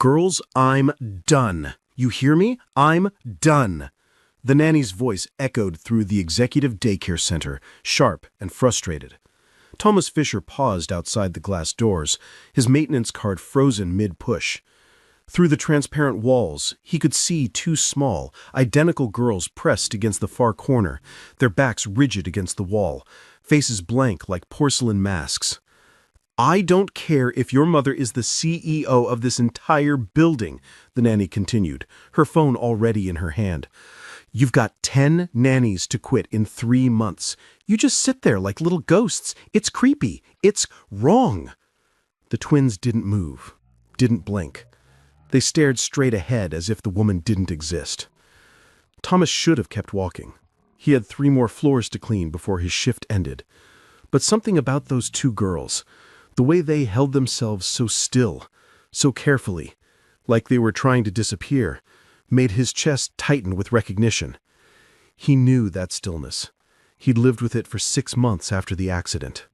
Girls, I'm done. You hear me? I'm done. The nanny's voice echoed through the executive daycare center, sharp and frustrated. Thomas Fisher paused outside the glass doors, his maintenance card frozen mid-push. Through the transparent walls, he could see two small, identical girls pressed against the far corner, their backs rigid against the wall, faces blank like porcelain masks. "I don't care if your mother is the CEO of this entire building," the nanny continued, her phone already in her hand. "You've got 10 nannies to quit in 3 months. You just sit there like little ghosts. It's creepy. It's wrong." The twins didn't move, didn't blink. They stared straight ahead as if the woman didn't exist. Thomas should have kept walking. He had 3 more floors to clean before his shift ended. But something about those 2 girls, the way they held themselves so still, so carefully, like they were trying to disappear, made his chest tighten with recognition. He knew that stillness. He'd lived with it for 6 months after the accident.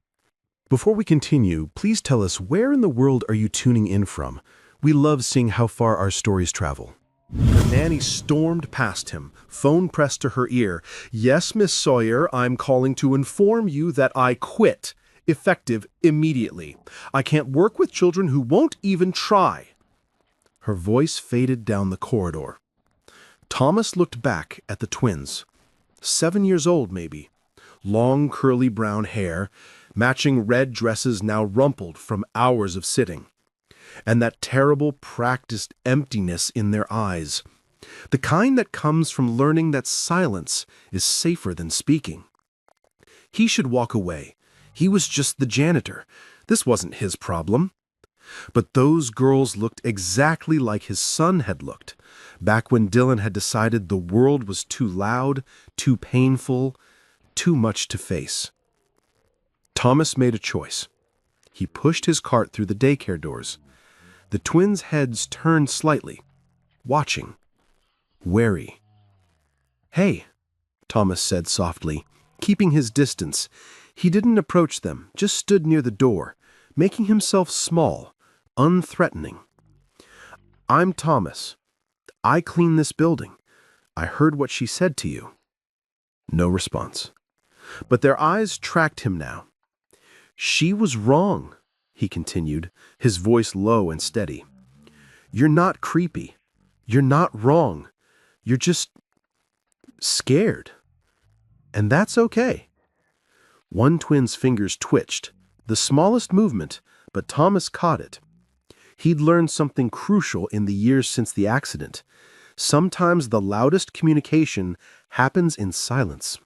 Before we continue, please tell us, where in the world are you tuning in from? We love seeing how far our stories travel. The nanny stormed past him, phone pressed to her ear. "Yes, Miss Sawyer, I'm calling to inform you that I quit, effective immediately. I can't work with children who won't even try." Her voice faded down the corridor. Thomas looked back at the twins. 7 years old, maybe. Long curly brown hair, matching red dresses now rumpled from hours of sitting. And that terrible practiced emptiness in their eyes. The kind that comes from learning that silence is safer than speaking. He should walk away. He was just the janitor. This wasn't his problem. But those girls looked exactly like his son had looked, back when Dylan had decided the world was too loud, too painful, too much to face. Thomas made a choice. He pushed his cart through the daycare doors. The twins' heads turned slightly, watching, wary. "Hey," Thomas said softly, keeping his distance. He didn't approach them, just stood near the door, making himself small, unthreatening. "I'm Thomas. I clean this building. I heard what she said to you." No response. But their eyes tracked him now. "She was wrong," he continued, his voice low and steady. "You're not creepy. You're not wrong. You're just scared. And that's okay." One twin's fingers twitched, the smallest movement, but Thomas caught it. He'd learned something crucial in the years since the accident. Sometimes the loudest communication happens in silence.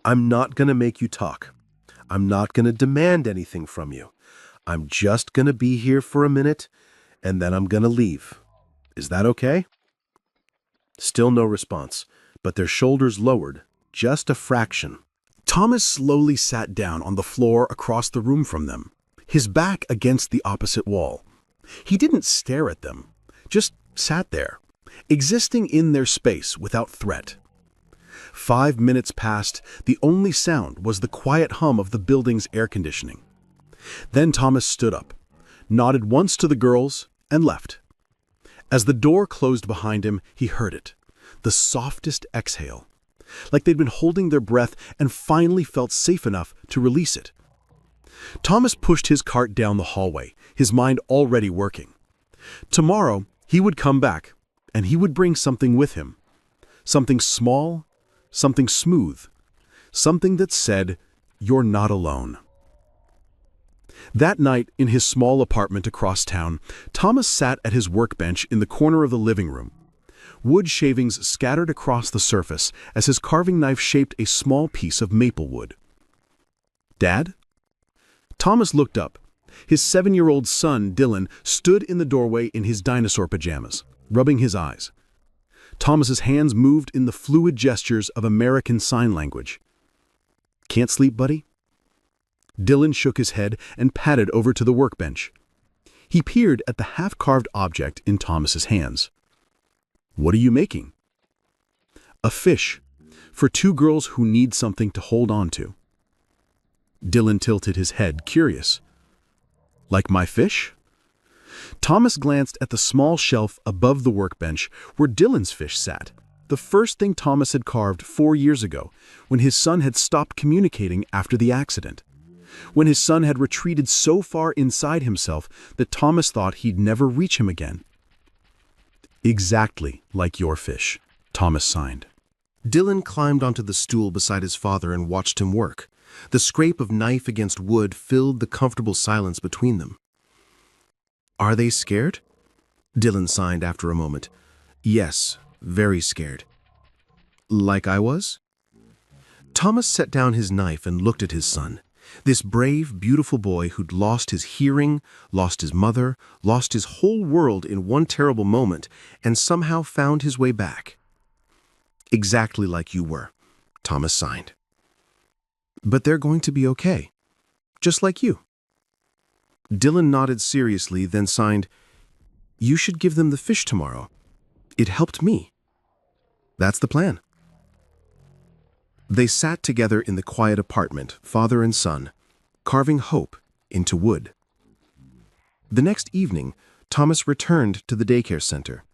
"I'm not going to make you talk. I'm not going to demand anything from you. I'm just going to be here for a minute, and then I'm going to leave. Is that okay?" Still no response, but their shoulders lowered, just a fraction. Thomas slowly sat down on the floor across the room from them, his back against the opposite wall. He didn't stare at them, just sat there, existing in their space without threat. 5 minutes passed. The only sound was the quiet hum of the building's air conditioning. Then Thomas stood up, nodded once to the girls, and left. As the door closed behind him, he heard it, the softest exhale, like they'd been holding their breath and finally felt safe enough to release it. Thomas pushed his cart down the hallway, his mind already working. Tomorrow, he would come back, and he would bring something with him. Something small, something smooth, something that said, "You're not alone." That night, in his small apartment across town, Thomas sat at his workbench in the corner of the living room. Wood shavings scattered across the surface as his carving knife shaped a small piece of maple wood. "Dad?" Thomas looked up. His 7-year-old son, Dylan, stood in the doorway in his dinosaur pajamas, rubbing his eyes. Thomas's hands moved in the fluid gestures of American Sign Language. "Can't sleep, buddy?" Dylan shook his head and padded over to the workbench. He peered at the half-carved object in Thomas's hands. "What are you making?" "A fish, for 2 girls who need something to hold on to." Dylan tilted his head, curious. "Like my fish?" Thomas glanced at the small shelf above the workbench where Dylan's fish sat, the first thing Thomas had carved 4 years ago, when his son had stopped communicating after the accident. When his son had retreated so far inside himself that Thomas thought he'd never reach him again. "Exactly like your fish," Thomas signed. Dylan climbed onto the stool beside his father and watched him work. The scrape of knife against wood filled the comfortable silence between them. "Are they scared?" Dylan signed after a moment. "Yes, very scared." "Like I was?" Thomas set down his knife and looked at his son. This brave, beautiful boy who'd lost his hearing, lost his mother, lost his whole world in one terrible moment, and somehow found his way back. "Exactly like you were," Thomas signed. "But they're going to be okay. Just like you." Dylan nodded seriously, then signed, "You should give them the fish tomorrow. It helped me." "That's the plan." They sat together in the quiet apartment, father and son, carving hope into wood. The next evening, Thomas returned to the daycare center.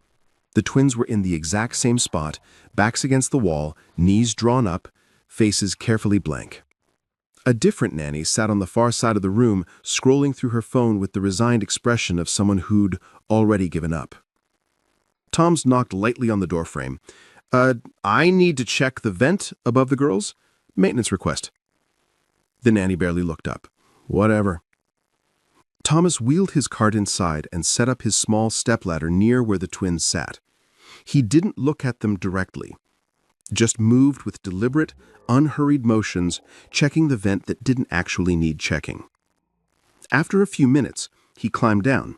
The twins were in the exact same spot, backs against the wall, knees drawn up, faces carefully blank. A different nanny sat on the far side of the room, scrolling through her phone with the resigned expression of someone who'd already given up. Tom's knocked lightly on the doorframe. I need to check the vent above the girls. Maintenance request." The nanny barely looked up. "Whatever." Thomas wheeled his cart inside and set up his small stepladder near where the twins sat. He didn't look at them directly, just moved with deliberate, unhurried motions, checking the vent that didn't actually need checking. After a few minutes, he climbed down.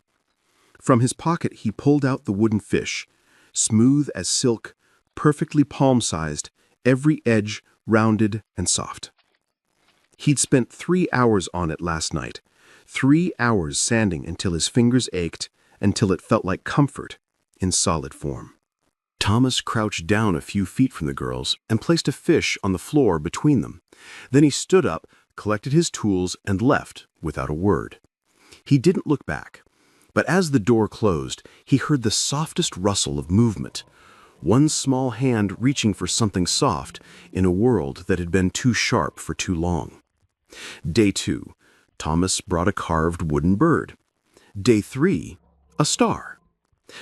From his pocket, he pulled out the wooden fish, smooth as silk, perfectly palm-sized, every edge rounded and soft. He'd spent 3 hours on it last night, 3 hours sanding until his fingers ached, until it felt like comfort in solid form. Thomas crouched down a few feet from the girls and placed a fish on the floor between them. Then he stood up, collected his tools, and left without a word. He didn't look back, but as the door closed, he heard the softest rustle of movement. One small hand reaching for something soft in a world that had been too sharp for too long. Day 2, Thomas brought a carved wooden bird. Day 3, a star.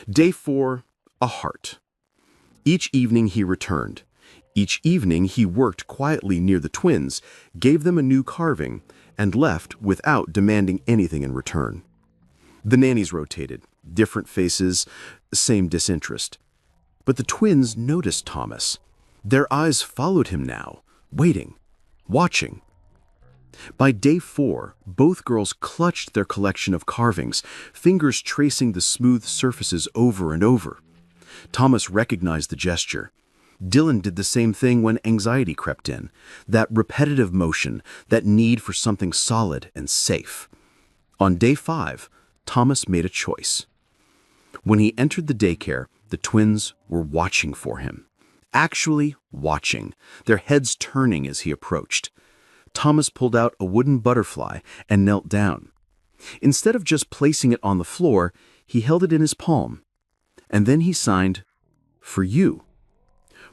Day 4, a heart. Each evening he returned. Each evening he worked quietly near the twins, gave them a new carving, and left without demanding anything in return. The nannies rotated, different faces, same disinterest. But the twins noticed Thomas. Their eyes followed him now, waiting, watching. By day 4, both girls clutched their collection of carvings, fingers tracing the smooth surfaces over and over. Thomas recognized the gesture. Dylan did the same thing when anxiety crept in, that repetitive motion, that need for something solid and safe. On day 5, Thomas made a choice. When he entered the daycare, the twins were watching for him. Actually watching, their heads turning as he approached. Thomas pulled out a wooden butterfly and knelt down. Instead of just placing it on the floor, he held it in his palm. And then he signed, "For you."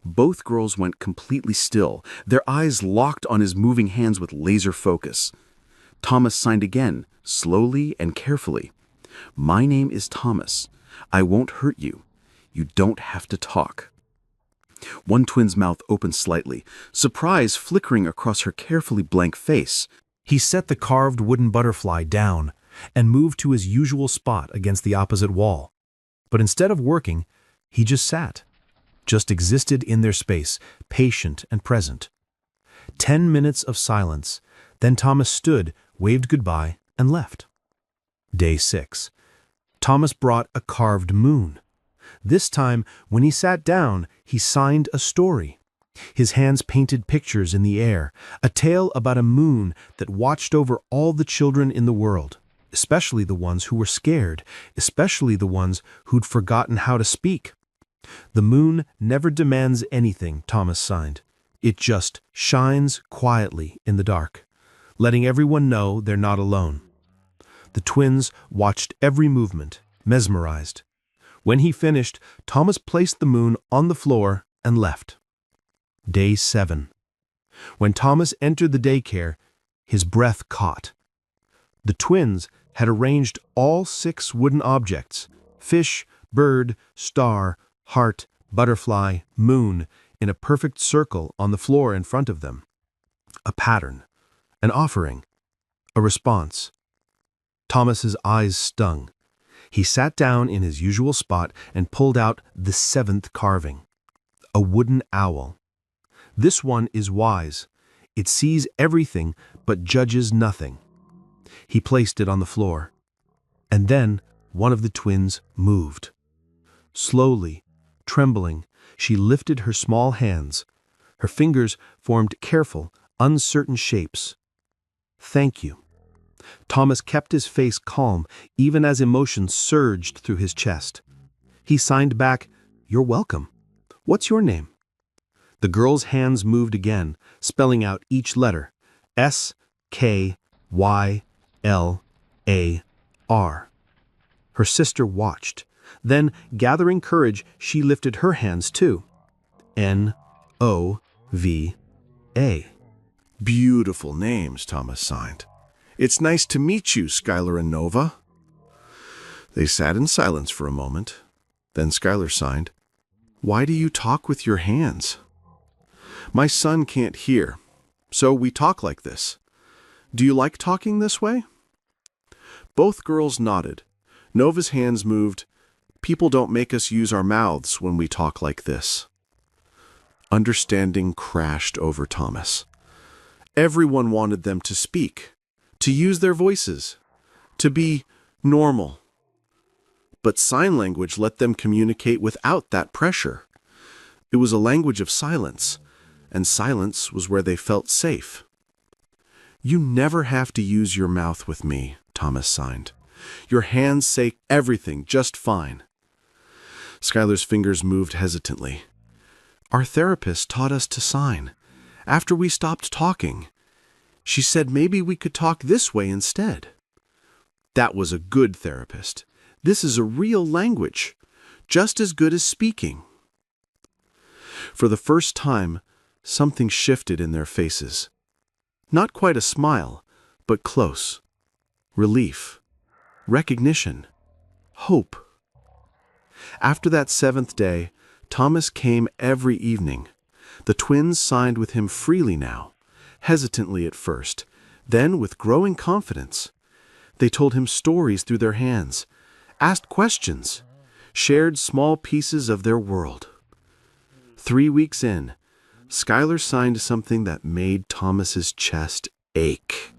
Both girls went completely still, their eyes locked on his moving hands with laser focus. Thomas signed again, slowly and carefully. "My name is Thomas. I won't hurt you. You don't have to talk." One twin's mouth opened slightly, surprise flickering across her carefully blank face. He set the carved wooden butterfly down and moved to his usual spot against the opposite wall. But instead of working, he just sat, just existed in their space, patient and present. 10 minutes of silence, then Thomas stood, waved goodbye, and left. Day 6. Thomas brought a carved moon. This time, when he sat down, he signed a story. His hands painted pictures in the air, a tale about a moon that watched over all the children in the world, especially the ones who were scared, especially the ones who'd forgotten how to speak. The moon never demands anything, Thomas signed. It just shines quietly in the dark, letting everyone know they're not alone. The twins watched every movement, mesmerized. When he finished, Thomas placed the moon on the floor and left. Day 7. When Thomas entered the daycare, his breath caught. The twins had arranged all 6 wooden objects, fish, bird, star, heart, butterfly, moon, in a perfect circle on the floor in front of them. A pattern, an offering, a response. Thomas's eyes stung. He sat down in his usual spot and pulled out the 7th carving, a wooden owl. This one is wise. It sees everything but judges nothing. He placed it on the floor. And then one of the twins moved. Slowly, trembling, she lifted her small hands. Her fingers formed careful, uncertain shapes. "Thank you." Thomas kept his face calm, even as emotion surged through his chest. He signed back, "You're welcome. What's your name?" The girl's hands moved again, spelling out each letter, S-K-Y-L-A-R. Her sister watched. Then, gathering courage, she lifted her hands too. N-O-V-A. Beautiful names, Thomas signed. It's nice to meet you, Skylar and Nova. They sat in silence for a moment. Then Skylar signed, "Why do you talk with your hands?" "My son can't hear, so we talk like this. Do you like talking this way?" Both girls nodded. Nova's hands moved. "People don't make us use our mouths when we talk like this." Understanding crashed over Thomas. Everyone wanted them to speak, to use their voices, to be normal. But sign language let them communicate without that pressure. It was a language of silence, and silence was where they felt safe. "You never have to use your mouth with me," Thomas signed. "Your hands say everything just fine." Skylar's fingers moved hesitantly. "Our therapist taught us to sign. After we stopped talking, she said maybe we could talk this way instead." "That was a good therapist. This is a real language, just as good as speaking." For the first time, something shifted in their faces. Not quite a smile, but close. Relief, recognition, hope. After that 7th day, Thomas came every evening. The twins signed with him freely now, hesitantly at first, then with growing confidence. They told him stories through their hands, asked questions, shared small pieces of their world. 3 weeks in, Skylar signed something that made Thomas's chest ache.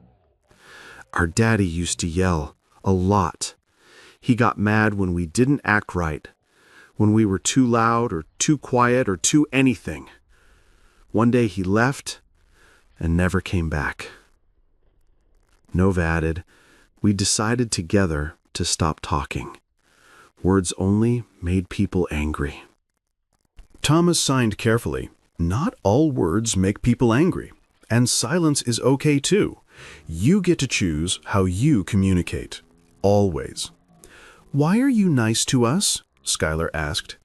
"Our daddy used to yell a lot. He got mad when we didn't act right, when we were too loud or too quiet or too anything. One day he left and never came back." Nova added, "We decided together to stop talking. Words only made people angry." Thomas signed carefully. Not all words make people angry, and silence is okay too. You get to choose how you communicate. Always. "Why are you nice to us?" Skylar asked.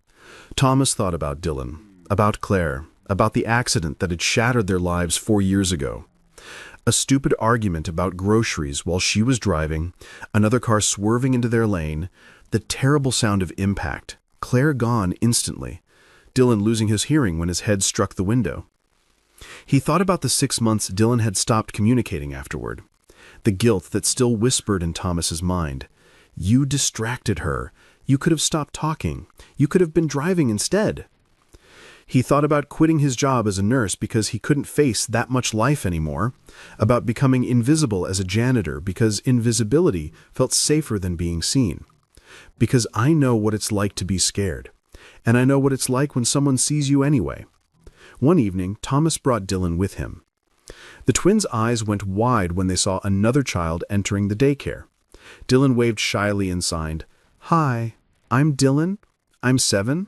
Thomas thought about Dylan, about Claire, about the accident that had shattered their lives 4 years ago. A stupid argument about groceries while she was driving, another car swerving into their lane, the terrible sound of impact, Claire gone instantly, Dylan losing his hearing when his head struck the window. He thought about the 6 months Dylan had stopped communicating afterward, the guilt that still whispered in Thomas's mind. You distracted her. You could have stopped talking. You could have been driving instead. He thought about quitting his job as a nurse because he couldn't face that much life anymore, about becoming invisible as a janitor because invisibility felt safer than being seen. Because I know what it's like to be scared, and I know what it's like when someone sees you anyway. One evening, Thomas brought Dylan with him. The twins' eyes went wide when they saw another child entering the daycare. Dylan waved shyly and signed, "Hi, I'm Dylan. I'm 7.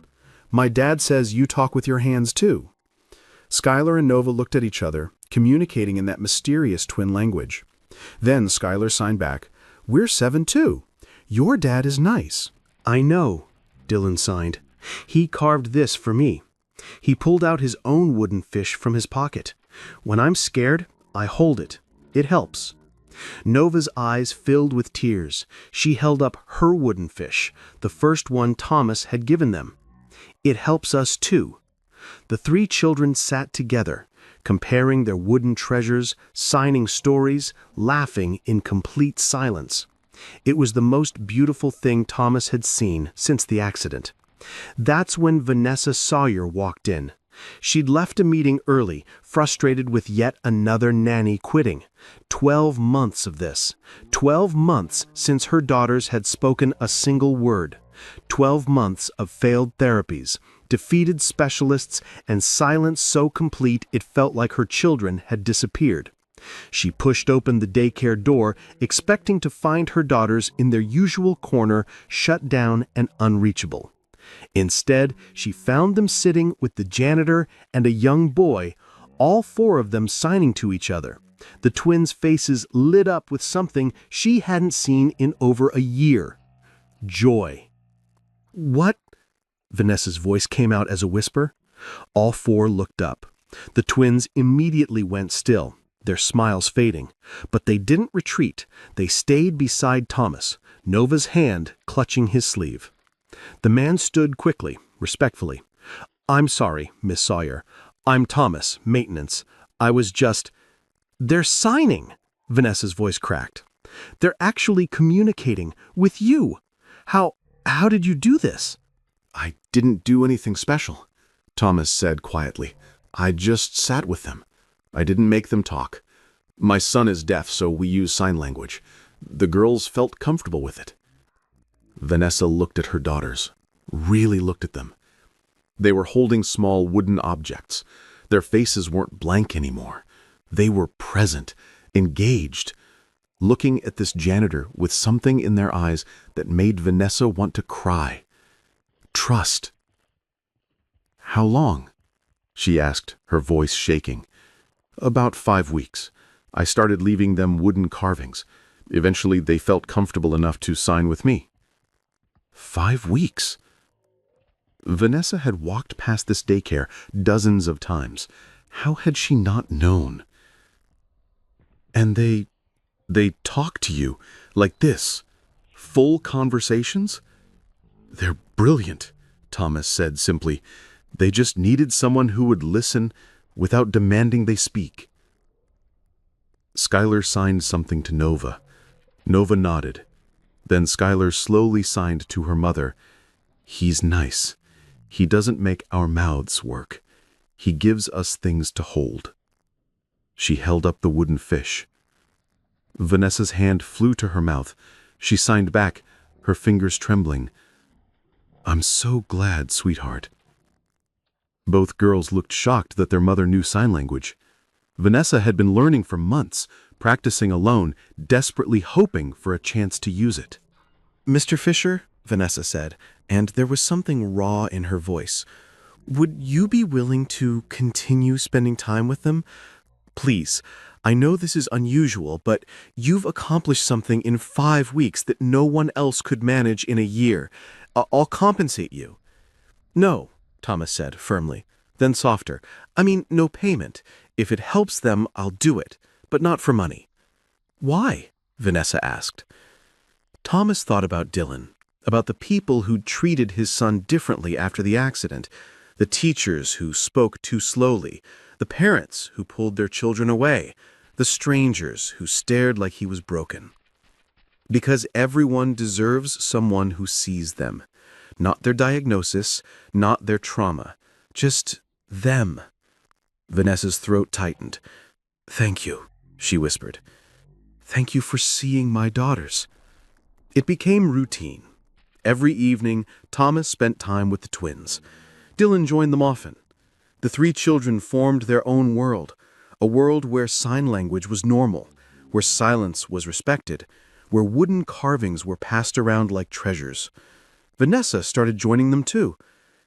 My dad says you talk with your hands too." Skylar and Nova looked at each other, communicating in that mysterious twin language. Then Skylar signed back, "We're 7 too. Your dad is nice. "I know," Dylan signed. "He carved this for me." He pulled out his own wooden fish from his pocket. "When I'm scared, I hold it. It helps." Nova's eyes filled with tears. She held up her wooden fish, the first one Thomas had given them. "It helps us too." The three children sat together, comparing their wooden treasures, signing stories, laughing in complete silence. It was the most beautiful thing Thomas had seen since the accident. That's when Vanessa Sawyer walked in. She'd left a meeting early, frustrated with yet another nanny quitting. 12 months of this. 12 months since her daughters had spoken a single word. 12 months of failed therapies, defeated specialists, and silence so complete it felt like her children had disappeared. She pushed open the daycare door, expecting to find her daughters in their usual corner, shut down and unreachable. Instead, she found them sitting with the janitor and a young boy, all four of them signing to each other. The twins' faces lit up with something she hadn't seen in over a year. Joy. "What?" Vanessa's voice came out as a whisper. All four looked up. The twins immediately went still, their smiles fading. But they didn't retreat. They stayed beside Thomas, Nova's hand clutching his sleeve. The man stood quickly, respectfully. "I'm sorry, Miss Sawyer. I'm Thomas, maintenance. I was just—" "They're signing," Vanessa's voice cracked. "They're actually communicating with you. How did you do this?" "I didn't do anything special," Thomas said quietly. "I just sat with them. I didn't make them talk. My son is deaf, so we use sign language. The girls felt comfortable with it." Vanessa looked at her daughters, really looked at them. They were holding small wooden objects. Their faces weren't blank anymore. They were present, engaged, looking at this janitor with something in their eyes that made Vanessa want to cry. Trust. "How long?" she asked, her voice shaking. "About 5 weeks. I started leaving them wooden carvings. Eventually, they felt comfortable enough to sign with me." 5 weeks. Vanessa had walked past this daycare dozens of times. How had she not known? "And they talk to you like this? Full conversations?" "They're brilliant," Thomas said simply. "They just needed someone who would listen without demanding they speak." Skylar signed something to Nova. Nova nodded. Then Skylar slowly signed to her mother. "He's nice. He doesn't make our mouths work. He gives us things to hold." She held up the wooden fish. Vanessa's hand flew to her mouth. She signed back, her fingers trembling. "I'm so glad, sweetheart." Both girls looked shocked that their mother knew sign language. Vanessa had been learning for months, practicing alone, desperately hoping for a chance to use it. "Mr. Fisher," Vanessa said, and there was something raw in her voice, "would you be willing to continue spending time with them? Please, I know this is unusual, but you've accomplished something in 5 weeks that no one else could manage in a year. I'll compensate you." "No," Thomas said firmly, then softer. "I mean, no payment. If it helps them, I'll do it, but not for money." "Why?" Vanessa asked. Thomas thought about Dylan, about the people who'd treated his son differently after the accident, the teachers who spoke too slowly, the parents who pulled their children away, the strangers who stared like he was broken. Because everyone deserves someone who sees them. Not their diagnosis, not their trauma, just them. Vanessa's throat tightened. "Thank you," she whispered. "Thank you for seeing my daughters." It became routine. Every evening, Thomas spent time with the twins. Dylan joined them often. The three children formed their own world, a world where sign language was normal, where silence was respected, where wooden carvings were passed around like treasures. Vanessa started joining them too.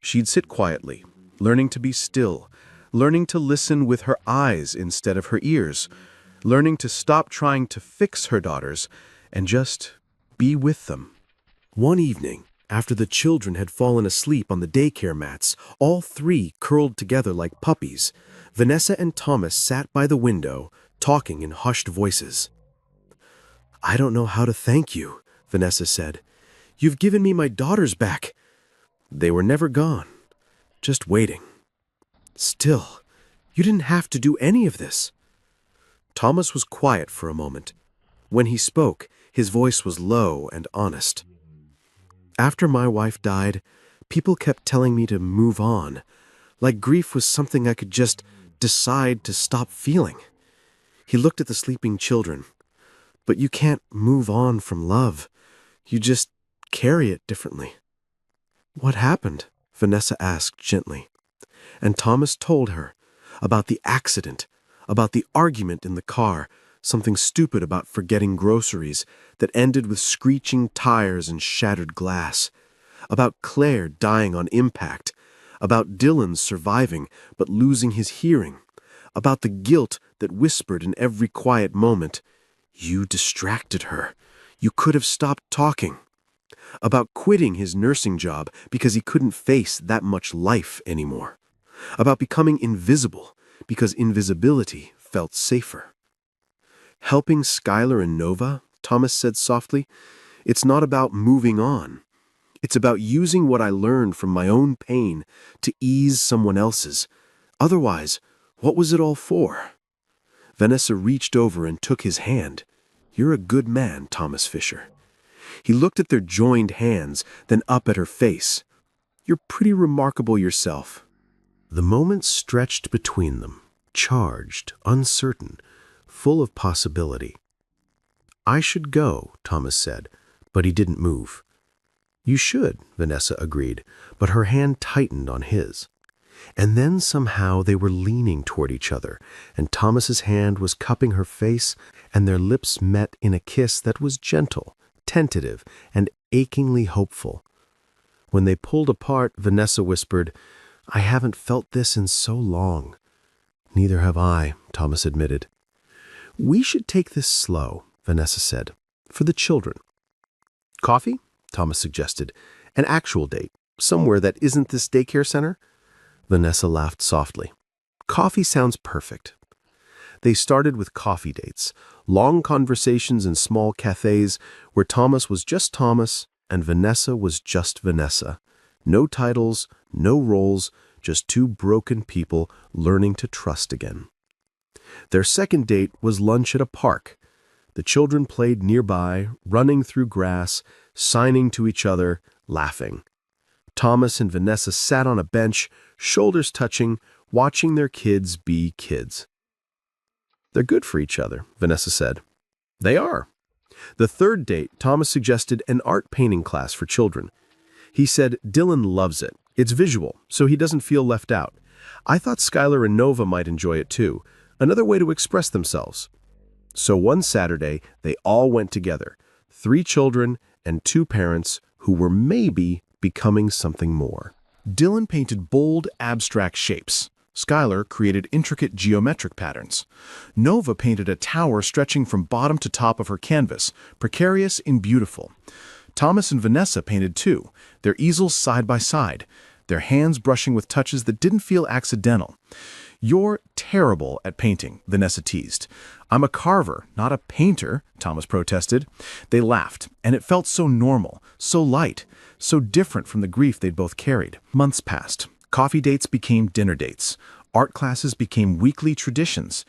She'd sit quietly, learning to be still, learning to listen with her eyes instead of her ears, learning to stop trying to fix her daughters and just be with them. One evening, After the children had fallen asleep on the daycare mats, all three curled together like puppies, Vanessa and Thomas sat by the window, talking in hushed voices. "I don't know how to thank you," Vanessa said. "You've given me my daughters back. They were never gone, just waiting. Still, you didn't have to do any of this." Thomas was quiet for a moment. When he spoke, his voice was low and honest. "After my wife died, people kept telling me to move on, like grief was something I could just decide to stop feeling." He looked at the sleeping children. "But you can't move on from love. You just carry it differently." "What happened?" Vanessa asked gently. And Thomas told her about the accident, about the argument in the car, something stupid about forgetting groceries that ended with screeching tires and shattered glass, about Claire dying on impact, about Dylan surviving but losing his hearing, about the guilt that whispered in every quiet moment, "You distracted her. You could have stopped talking." About quitting his nursing job because he couldn't face that much life anymore. About becoming invisible because invisibility felt safer. "Helping Skylar and Nova," Thomas said softly, "it's not about moving on. It's about using what I learned from my own pain to ease someone else's. Otherwise, what was it all for?" Vanessa reached over and took his hand. "You're a good man, Thomas Fisher." He looked at their joined hands, then up at her face. "You're pretty remarkable yourself." The moment stretched between them, charged, uncertain, full of possibility. "I should go," Thomas said, but he didn't move. "You should," Vanessa agreed, but her hand tightened on his. And then somehow they were leaning toward each other, and Thomas's hand was cupping her face, and their lips met in a kiss that was gentle, tentative, and achingly hopeful. When they pulled apart, Vanessa whispered, "I haven't felt this in so long." "Neither have I," Thomas admitted. "We should take this slow," Vanessa said, "for the children." "Coffee?" Thomas suggested. "An actual date, somewhere that isn't this daycare center?" Vanessa laughed softly. "Coffee sounds perfect." They started with coffee dates, long conversations in small cafes where Thomas was just Thomas and Vanessa was just Vanessa. No titles, no roles, just two broken people learning to trust again. Their second date was lunch at a park. The children played nearby, running through grass, signing to each other, laughing. Thomas and Vanessa sat on a bench, shoulders touching, watching their kids be kids. "They're good for each other," Vanessa said. "They are." The third date, Thomas suggested an art painting class for children. He said Dylan loves it. It's visual, so he doesn't feel left out. I thought Skylar and Nova might enjoy it too. Another way to express themselves. So one Saturday, they all went together. 3 children and 2 parents who were maybe becoming something more. Dylan painted bold, abstract shapes. Skylar created intricate geometric patterns. Nova painted a tower stretching from bottom to top of her canvas, precarious and beautiful. Thomas and Vanessa painted too, their easels side by side, their hands brushing with touches that didn't feel accidental. "You're terrible at painting," Vanessa teased. "I'm a carver, not a painter," Thomas protested. They laughed, and it felt so normal, so light, so different from the grief they'd both carried. Months passed. Coffee dates became dinner dates. Art classes became weekly traditions.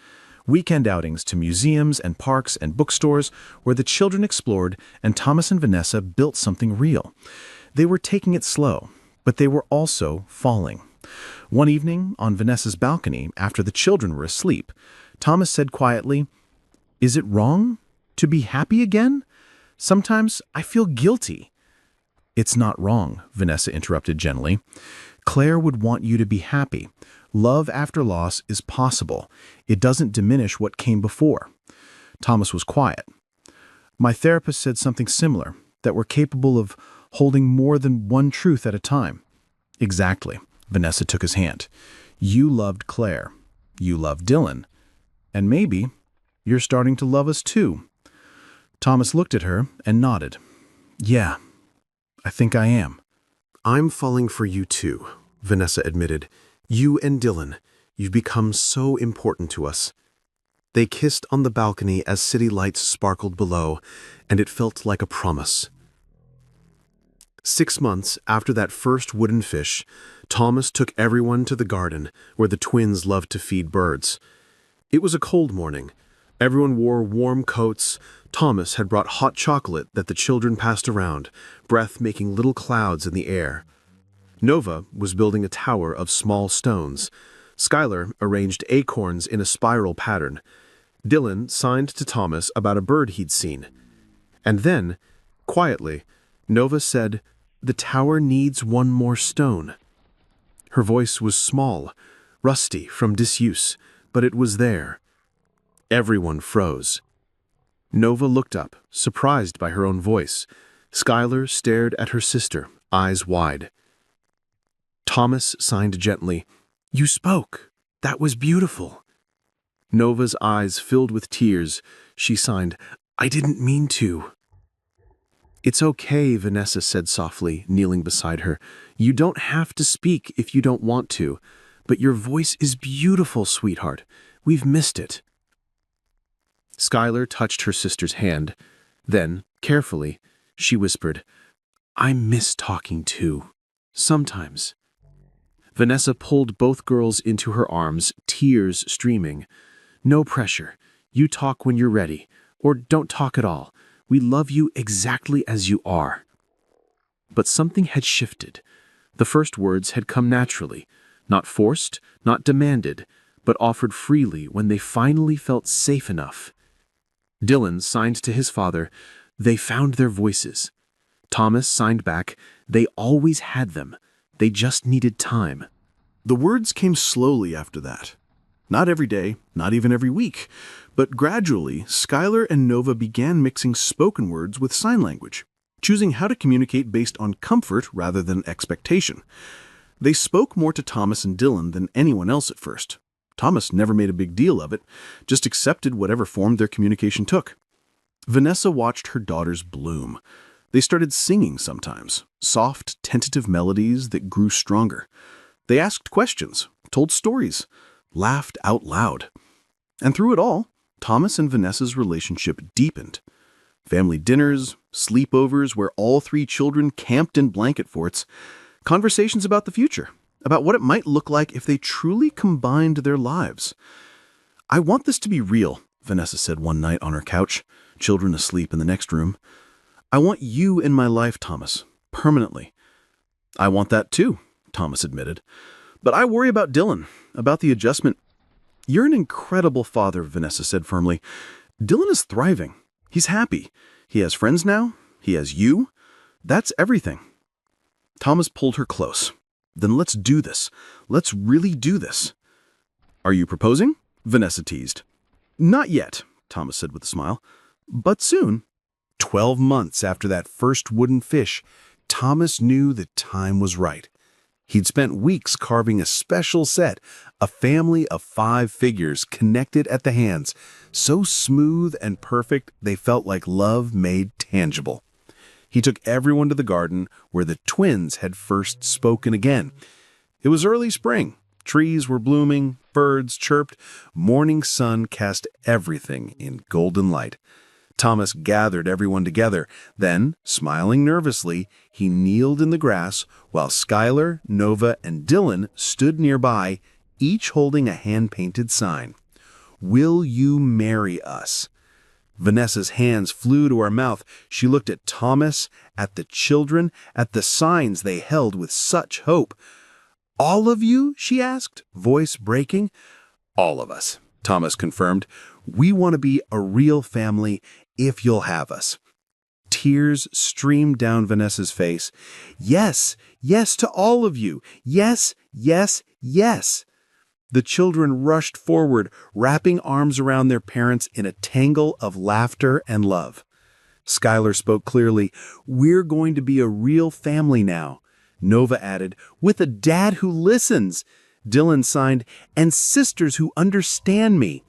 Weekend outings to museums and parks and bookstores where the children explored and Thomas and Vanessa built something real. They were taking it slow, but they were also falling. One evening, on Vanessa's balcony, after the children were asleep, Thomas said quietly, "Is it wrong to be happy again? Sometimes I feel guilty." "It's not wrong," Vanessa interrupted gently. "Claire would want you to be happy. Love after loss is possible. It doesn't diminish what came before." Thomas was quiet. "My therapist said something similar, that we're capable of holding more than one truth at a time." "Exactly." Vanessa took his hand. "You loved Claire. You loved Dylan. And maybe you're starting to love us too." Thomas looked at her and nodded. "Yeah, I think I am. I'm falling for you too, Vanessa admitted. You and Dylan, you've become so important to us. They kissed on the balcony as city lights sparkled below, and it felt like a promise. 6 months after that first wooden fish, Thomas took everyone to the garden where the twins loved to feed birds. It was a cold morning. Everyone wore warm coats. Thomas had brought hot chocolate that the children passed around, breath making little clouds in the air. Nova was building a tower of small stones. Skylar arranged acorns in a spiral pattern. Dylan signed to Thomas about a bird he'd seen. And then, quietly, Nova said, "The tower needs one more stone." Her voice was small, rusty from disuse, but it was there. Everyone froze. Nova looked up, surprised by her own voice. Skylar stared at her sister, eyes wide. Thomas signed gently, "You spoke. That was beautiful." Nova's eyes filled with tears. She signed, "I didn't mean to." "It's okay," Vanessa said softly, kneeling beside her. "You don't have to speak if you don't want to, but your voice is beautiful, sweetheart. We've missed it." Skylar touched her sister's hand. Then, carefully, she whispered, "I miss talking too. Sometimes." Vanessa pulled both girls into her arms, tears streaming. "No pressure. You talk when you're ready, or don't talk at all. We love you exactly as you are." But something had shifted. The first words had come naturally, not forced, not demanded, but offered freely when they finally felt safe enough. Dylan signed to his father, "They found their voices." Thomas signed back, "They always had them. They just needed time." The words came slowly after that. Not every day, not even every week, but gradually, Skylar and Nova began mixing spoken words with sign language, choosing how to communicate based on comfort rather than expectation. They spoke more to Thomas and Dylan than anyone else at first. Thomas never made a big deal of it, just accepted whatever form their communication took. Vanessa watched her daughters bloom. They started singing sometimes, soft, tentative melodies that grew stronger. They asked questions, told stories, laughed out loud. And through it all, Thomas and Vanessa's relationship deepened. Family dinners, sleepovers where all three children camped in blanket forts, conversations about the future, about what it might look like if they truly combined their lives. "I want this to be real," Vanessa said one night on her couch, children asleep in the next room. "I want you in my life, Thomas, permanently." "I want that too," Thomas admitted. "But I worry about Dylan, about the adjustment." "You're an incredible father," Vanessa said firmly. "Dylan is thriving. He's happy. He has friends now. He has you. That's everything." Thomas pulled her close. "Then let's do this. Let's really do this." "Are you proposing?" Vanessa teased. "Not yet," Thomas said with a smile. "But soon." 12 months after that first wooden fish, Thomas knew the time was right. He'd spent weeks carving a special set, a family of 5 figures connected at the hands, so smooth and perfect they felt like love made tangible. He took everyone to the garden where the twins had first spoken again. It was early spring. Trees were blooming, birds chirped, morning sun cast everything in golden light. Thomas gathered everyone together. Then, smiling nervously, he kneeled in the grass while Skylar, Nova, and Dylan stood nearby, each holding a hand-painted sign. "Will you marry us?" Vanessa's hands flew to her mouth. She looked at Thomas, at the children, at the signs they held with such hope. "All of you?" she asked, voice breaking. "All of us," Thomas confirmed. "We want to be a real family if you'll have us." Tears streamed down Vanessa's face. "Yes, yes to all of you. Yes, yes, yes." The children rushed forward, wrapping arms around their parents in a tangle of laughter and love. Skylar spoke clearly. "We're going to be a real family now." Nova added, "With a dad who listens." Dylan signed, "And sisters who understand me."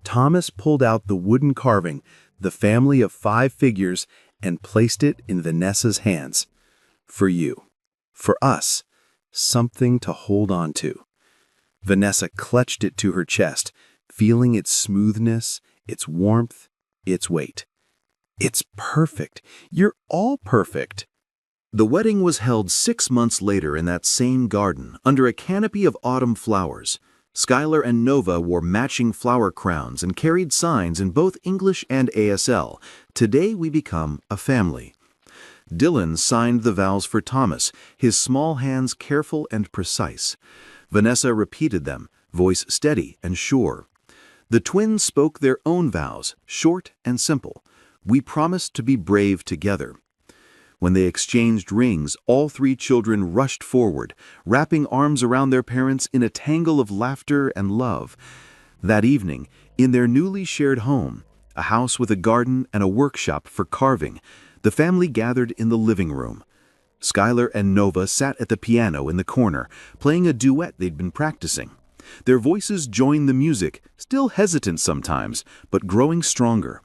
Thomas pulled out the wooden carving, the family of 5 figures, and placed it in Vanessa's hands. For you, for us, something to hold on to. Vanessa clutched it to her chest, feeling its smoothness, its warmth, its weight. It's perfect. You're all perfect. The wedding was held 6 months later in that same garden, under a canopy of autumn flowers. Skylar and Nova wore matching flower crowns and carried signs in both English and ASL. Today we become a family. Dylan signed the vows for Thomas, his small hands careful and precise. Vanessa repeated them, voice steady and sure. The twins spoke their own vows, short and simple. We promised to be brave together. When they exchanged rings, all 3 children rushed forward, wrapping arms around their parents in a tangle of laughter and love. That evening, in their newly shared home, a house with a garden and a workshop for carving, the family gathered in the living room. Skylar and Nova sat at the piano in the corner, playing a duet they'd been practicing. Their voices joined the music, still hesitant sometimes, but growing stronger.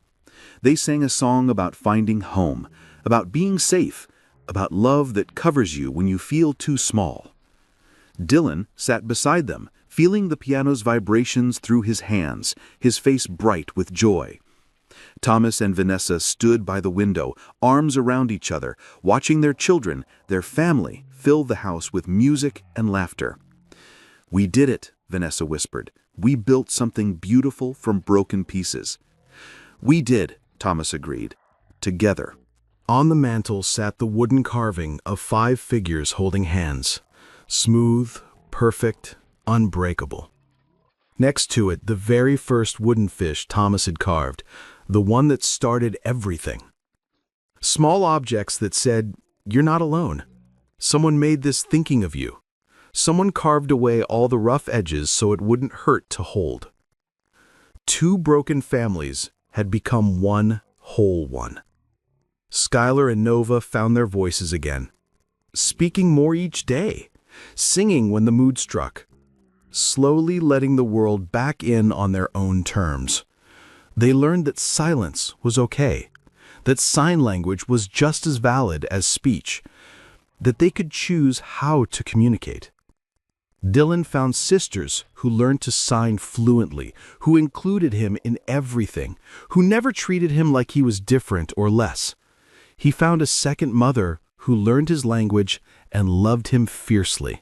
They sang a song about finding home, about being safe, about love that covers you when you feel too small. Dylan sat beside them, feeling the piano's vibrations through his hands, his face bright with joy. Thomas and Vanessa stood by the window, arms around each other, watching their children, their family, fill the house with music and laughter. "We did it," Vanessa whispered. "We built something beautiful from broken pieces." "We did," Thomas agreed. "Together." On the mantel sat the wooden carving of 5 figures holding hands. Smooth, perfect, unbreakable. Next to it, the very first wooden fish Thomas had carved, the one that started everything. Small objects that said, "You're not alone. Someone made this thinking of you." Someone carved away all the rough edges so it wouldn't hurt to hold. 2 broken families had become one whole one. Skylar and Nova found their voices again, speaking more each day, singing when the mood struck, slowly letting the world back in on their own terms. They learned that silence was okay, that sign language was just as valid as speech, that they could choose how to communicate. Dylan found sisters who learned to sign fluently, who included him in everything, who never treated him like he was different or less. He found a second mother who learned his language and loved him fiercely.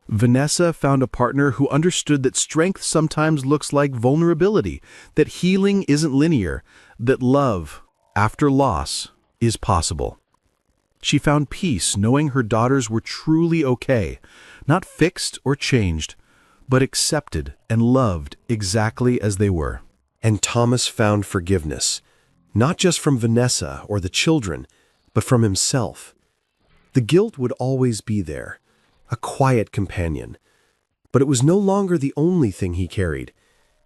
Vanessa found a partner who understood that strength sometimes looks like vulnerability, that healing isn't linear, that love, after loss, is possible. She found peace knowing her daughters were truly okay, not fixed or changed, but accepted and loved exactly as they were. And Thomas found forgiveness, not just from Vanessa or the children, but from himself. The guilt would always be there, a quiet companion. But it was no longer the only thing he carried.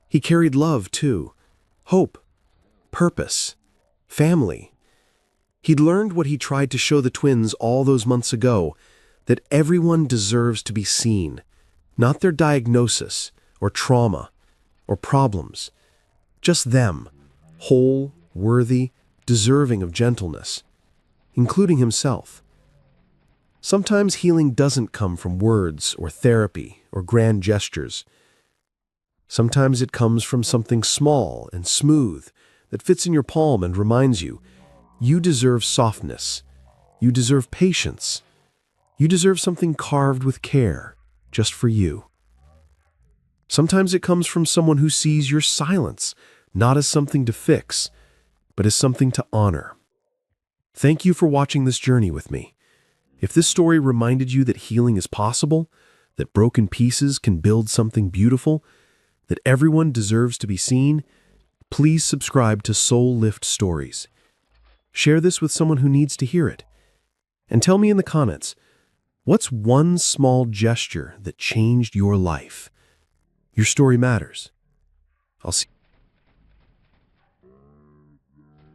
He carried love, too. Hope, purpose, family. He'd learned what he tried to show the twins all those months ago, that everyone deserves to be seen, not their diagnosis or trauma or problems, just them, whole, worthy, deserving of gentleness, including himself. Sometimes healing doesn't come from words or therapy or grand gestures. Sometimes it comes from something small and smooth that fits in your palm and reminds you, you deserve softness, you deserve patience, you deserve something carved with care, just for you. Sometimes it comes from someone who sees your silence, not as something to fix, but as something to honor. Thank you for watching this journey with me. If this story reminded you that healing is possible, that broken pieces can build something beautiful, that everyone deserves to be seen, please subscribe to Soul Lift Stories. Share this with someone who needs to hear it. And tell me in the comments, what's one small gesture that changed your life? Your story matters. I'll see